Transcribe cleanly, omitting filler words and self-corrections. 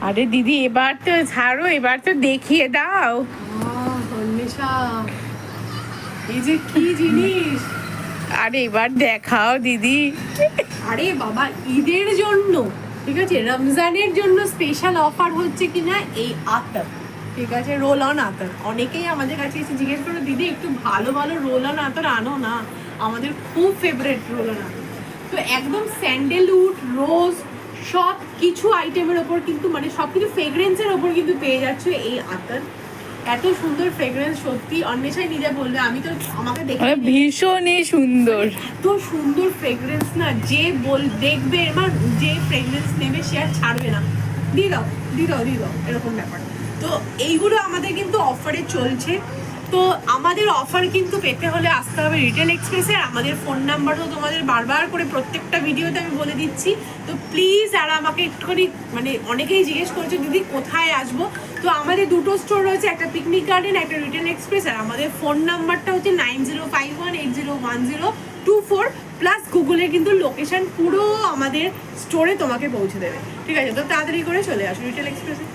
আরে দিদি এবার তো ছাড়ো, এবার তো দেখিয়ে দাও। অন্বেষা, এই যে কি জিনিস! আরে এবার দেখাও দিদি। আরে বাবা, ঈদের জন্য, ঠিক আছে, রমজানের জন্য স্পেশাল অফার হচ্ছে কিনা এই আতর, ঠিক আছে, রোল অন আতর। অনেকেই আমাদের কাছে এসে জিজ্ঞেস করো দিদি একটু ভালো ভালো রোল অন আতর আনো না, আমাদের খুব ফেভারিট রোল অন আতর। তো একদম স্যান্ডেলউড, রোজ, সব কিছু আইটেমের ওপর কিন্তু, মানে সব কিছু ফ্রেগরেন্সের ওপর কিন্তু পেয়ে যাচ্ছ এই আতর। এত সুন্দর ফ্রেগরেন্স, সত্যি অন্বেষাই নিজে বলবে, আমি তো আমাকে দেখে ভীষণই সুন্দর, এত সুন্দর ফ্রেগরেন্স না, যে দেখবে এবার যে ফ্রেগরেন্স নেবে সে আর ছাড়বে না। দিয়ে দাও দিয়ে দাও দিয়ে দাও, এরকম ব্যাপার। তো এইগুলো আমাদের কিন্তু অফারে চলছে। তো আমাদের অফার কিন্তু পেতে হলে আসতে হবে রিটেল এক্সপ্রেসে। আমাদের ফোন নাম্বার তো তোমাদের বারবার করে প্রত্যেকটা ভিডিওতে আমি বলে দিচ্ছি। তো প্লিজ আর আমাকে একটুখানি, মানে অনেকেই জিজ্ঞেস করছে দিদি কোথায় আসবো। তো আমাদের দুটো স্টোর রয়েছে, একটা পিকনিক গার্ডেন, একটা রিটেল এক্সপ্রেস। আর আমাদের ফোন নাম্বারটা হচ্ছে 9051801024, প্লাস গুগলে কিন্তু লোকেশন পুরো আমাদের স্টোরে তোমাকে পৌঁছে দেবে, ঠিক আছে? তো তাড়াতাড়ি করে চলে আসো রিটেল এক্সপ্রেসে।